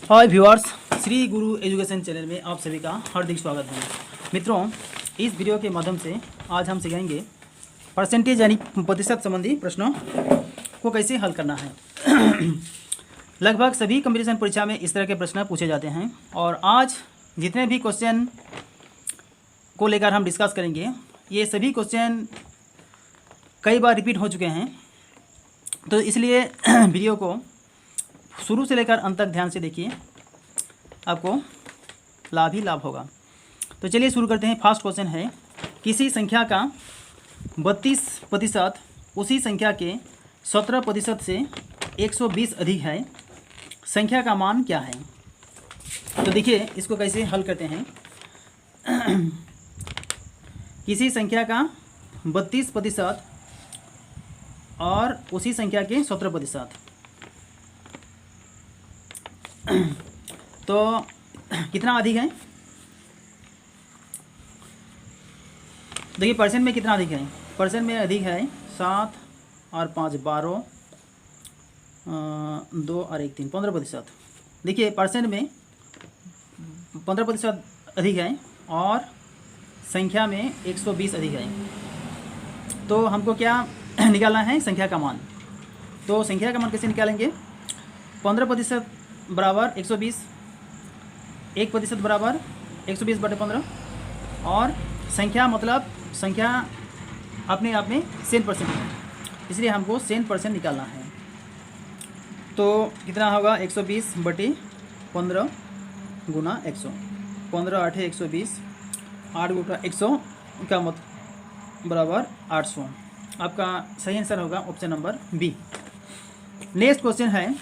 हाय viewers, Shri गुरु education channel में आप सभी का हार्दिक स्वागत है। मित्रों, इस वीडियो के माध्यम से आज हम सिखाएंगे परसेंटेज यानी प्रतिशत संबंधी प्रश्नों को कैसे हल करना है। लगभग सभी कंपटीशन परीक्षा में इस तरह के प्रश्न पूछे जाते हैं और आज जितने भी क्वेश्चन को लेकर हम डिस्कस करेंगे ये सभी क्वेश्चन कई बार रिपीट हो चुके हैं, तो इसलिए वीडियो को शुरू से लेकर अंत तक ध्यान से देखिए, आपको लाभ ही लाभ होगा। तो चलिए शुरू करते हैं। फर्स्ट क्वेश्चन है, किसी संख्या का 32% उसी संख्या के 17% से 120 अधिक है, संख्या का मान क्या है। तो देखिए इसको कैसे हल करते हैं। किसी संख्या का 32% और उसी संख्या के 17%, तो कितना अधिक है। देखिए परसेंट में कितना अधिक है, परसेंट में अधिक है 7 और 5 12, 2 और 1 3 15%। देखिए परसेंट में 15% अधिक है और संख्या में 120 अधिक है, तो हमको क्या निकालना है, संख्या का मान। तो संख्या का मान कैसे निकालेंगे, 15% बराबर 120, 1% बराबर 120/15 और संख्या मतलब संख्या अपने आप में 100% है, इसलिए हमको 100% निकालना है। तो कितना होगा, 120/15 गुना 100, 15 8 120, 8 गुना 100 का मतलब बराबर 800। आपका सही आंसर होगा option number B. Next question है,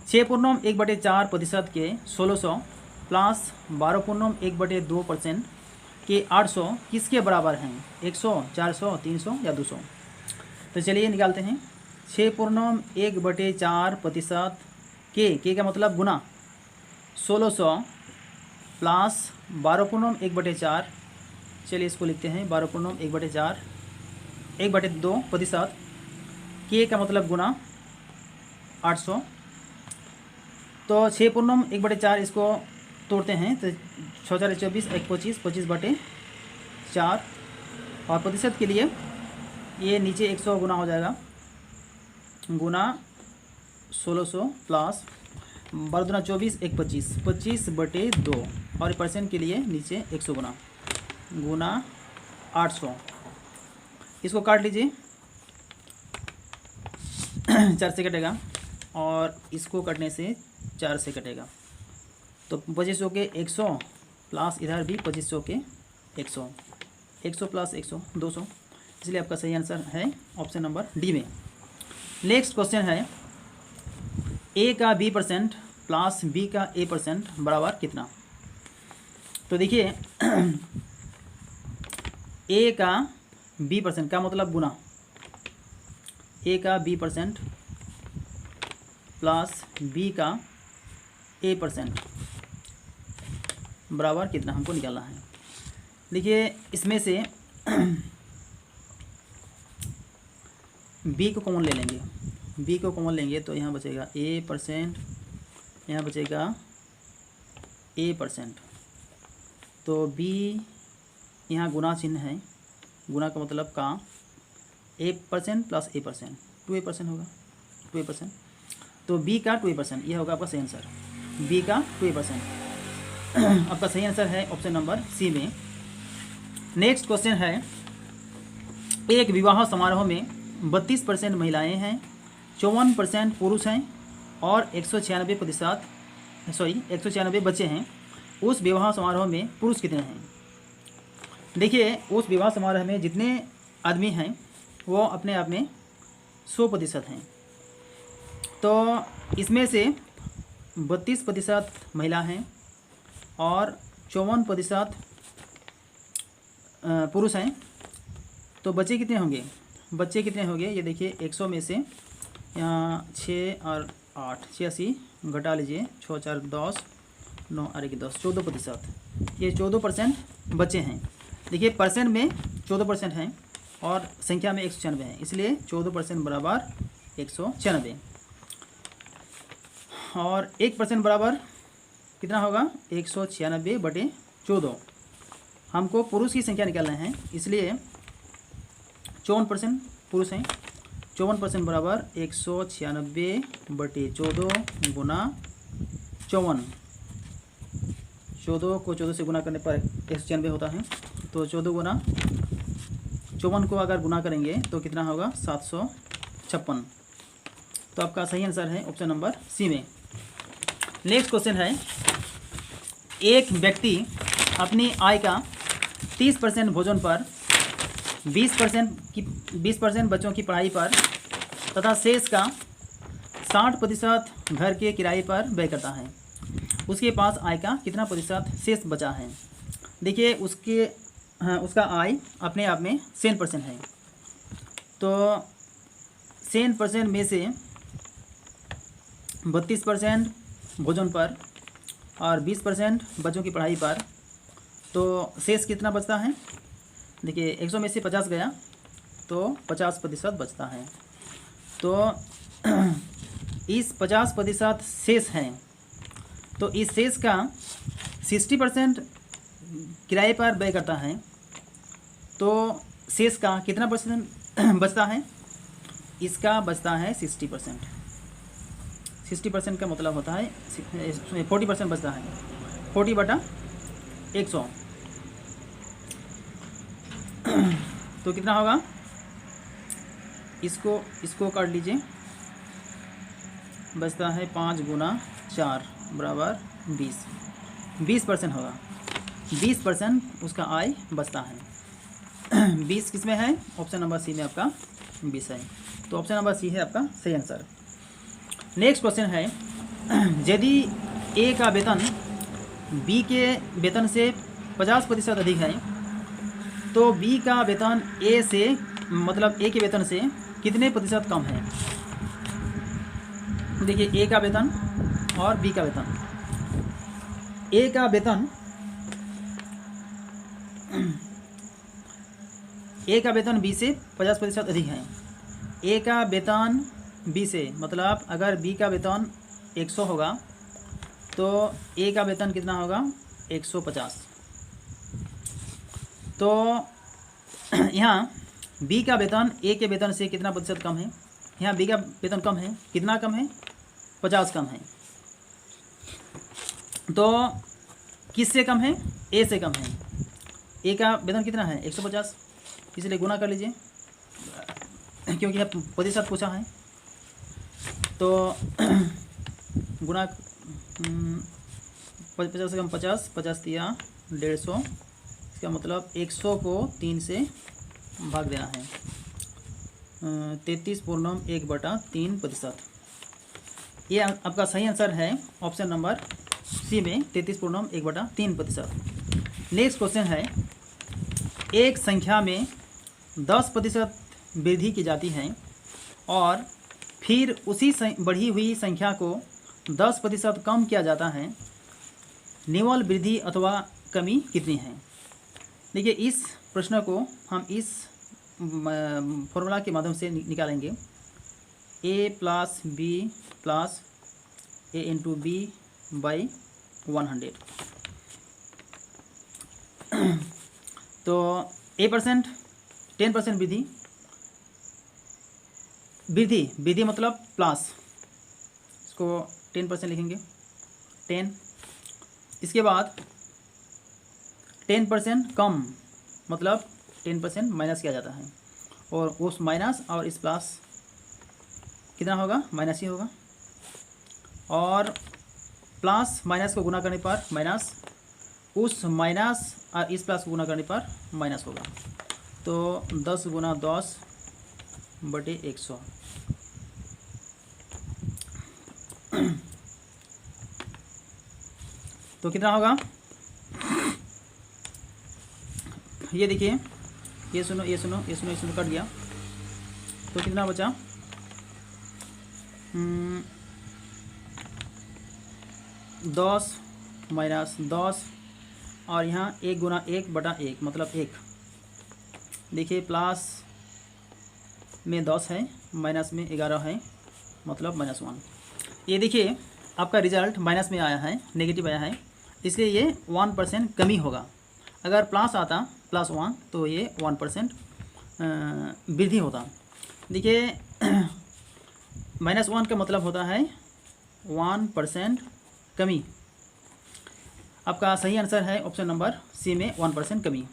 6.1/4% के 1600 प्लस 12.1/2% के 800 किसके बराबर हैं, 100, 400, 300 या 200। तो चलिए निकालते हैं। 6.1/4% के का मतलब गुना 1600 प्लस 12.1/4, चलिए इसको लिखते हैं 12.1/4, 1/2% के का मतलब गुना 800। तो 6.1/4 इसको तोड़ते हैं तो 6 4 24, 1 25, 25/4 और प्रतिशत के लिए ये नीचे 100 गुना हो जाएगा, गुना 1600 प्लस 12 24, 1 25, 25/2 और परसेंट के लिए नीचे 100 गुना 800। इसको काट लीजिए 4 से कटेगा और इसको कटने से 4 से कटेगा, तो 2500 के 100 प्लस इधर भी 2500 के 100, 100 प्लस 100 200, इसलिए आपका सही आंसर है ऑप्शन नंबर डी में। नेक्स्ट क्वेश्चन है, ए का B% प्लस बी का A% बराबर कितना। तो देखिए ए का B% का मतलब गुना, ए का B% प्लस बी का A% बराबर कितना हमको निकालना है। देखिए इसमें से बी को कॉमन ले लेंगे, बी को कॉमन लेंगे तो यहाँ बचेगा A%, यहाँ बचेगा A%, तो बी यहाँ गुना चिन्ह है, गुना का मतलब का A% प्लस A%, 2A% होगा, 2A%, तो बी का 2%, यह होगा आपका सही आंसर, बी का 2%। आपका सही आंसर है ऑप्शन नंबर सी में। नेक्स्ट क्वेश्चन है, एक विवाह समारोह में 32% महिलाएं हैं, 54% पुरुष हैं और 196 बच्चे हैं। उस विवाह समारोह में पुरुष कितने हैं। देखिए उस विवाह समारोह में जितने आदमी हैं वो अपने आप में 100% हैं, तो इसमें से 32% महिला हैं और 54% पुरुष हैं, तो बच्चे कितने होंगे, बच्चे कितने होंगे ये देखिए 100 में से यहाँ 6 और 8 86 घटा लीजिए, 6 4 10, 9 और 1 10, 14%, ये 14% बच्चे हैं। देखिए परसेंट में 14% हैं और संख्या में 196 है, इसलिए 14% बराबर 196। और 1% बराबर कितना होगा 196/14। हमको पुरुष की संख्या निकालना है, इसलिए 54% पुरुष हैं। 54% बराबर 196/14 गुना 54। 14 को 14 से गुना करने पर 196 होता है, तो 14 गुना 54 को अगर गुना करेंगे तो कितना होगा 756। तो आपका सही आंसर है ऑप्शन नंबर सी में। नेक्स्ट क्वेश्चन है, एक व्यक्ति अपनी आय का 30% भोजन पर, 20% बच्चों की पढ़ाई पर तथा शेष का 60% घर के किराए पर व्यय करता है। उसके पास आय का कितना प्रतिशत शेष बचा है? देखिए उसका आय अपने आप में 100% है, तो 100% में से 32% भोजन पर और 20% बच्चों की पढ़ाई पर, तो शेष कितना बचता है? देखिए 100 में से 50 गया तो 50% बचता है। तो इस 50% शेष है, तो इस शेष का 60% किराए पर व्यय करता है, तो शेष का कितना परसेंट बचता है? इसका बचता है 60%। 60% का मतलब होता है 40% बचता है, 40/100। तो कितना होगा? इसको काट लीजिए, बचता है 5 गुना 4 बराबर 20% होगा। 20% उसका आय बचता है। 20 किस में है? ऑप्शन नंबर सी में आपका 20 है, तो ऑप्शन नंबर सी है आपका सही आंसर। नेक्स्ट क्वेश्चन है, यदि ए का वेतन बी के वेतन से 50% अधिक है, तो बी का वेतन ए से, मतलब ए के वेतन से कितने प्रतिशत कम है? देखिए ए का वेतन और बी का वेतन। ए का वेतन बी से 50% अधिक है। ए का वेतन बी से, मतलब अगर बी का वेतन 100 होगा तो ए का वेतन कितना होगा? 150। तो यहाँ बी का वेतन ए के वेतन से कितना प्रतिशत कम है? यहाँ बी का वेतन कम है, कितना कम है? 50 कम है। तो किससे कम है? ए से कम है। ए का वेतन कितना है? 150, इसलिए गुना कर लीजिए, क्योंकि यह प्रतिशत पूछा है। तो गुना 50 से कम 50, 50 दिया 150, इसका मतलब 100 को 3 से भाग देना है। 33.1/3%। ये आपका सही आंसर है ऑप्शन नंबर सी में, 33.1/3%। नेक्स्ट क्वेश्चन है, एक संख्या में 10% वृद्धि की जाती है और फिर उसी बढ़ी हुई संख्या को 10% कम किया जाता है, निव्वल वृद्धि अथवा कमी कितनी है? देखिए इस प्रश्न को हम इस फॉर्मूला के माध्यम से निकालेंगे। a + b + a × b / 100। तो a% 10% वृद्धि मतलब प्लस, इसको 10% लिखेंगे 10। इसके बाद 10% कम, मतलब 10% माइनस किया जाता है, और उस माइनस और इस प्लस कितना होगा? माइनस ही होगा। और प्लस माइनस को गुना करने पर माइनस, उस माइनस और इस प्लस को गुना करने पर माइनस होगा। तो 10 गुना 10/100। तो कितना होगा? ये देखिए, ये सुनो कट गया, तो कितना बचा? 10 माइनस 10, और यहाँ 1 गुना 1/1 मतलब 1। देखिए प्लस में 10 है, माइनस में 11 है, मतलब -1। ये देखिए आपका रिजल्ट माइनस में आया है, नेगेटिव आया है, इसलिए ये 1% कमी होगा। अगर प्लस आता +1 तो ये 1% वृद्धि होता। देखिए -1 का मतलब होता है 1% कमी। आपका सही आंसर है ऑप्शन नंबर सी में 1% कमी।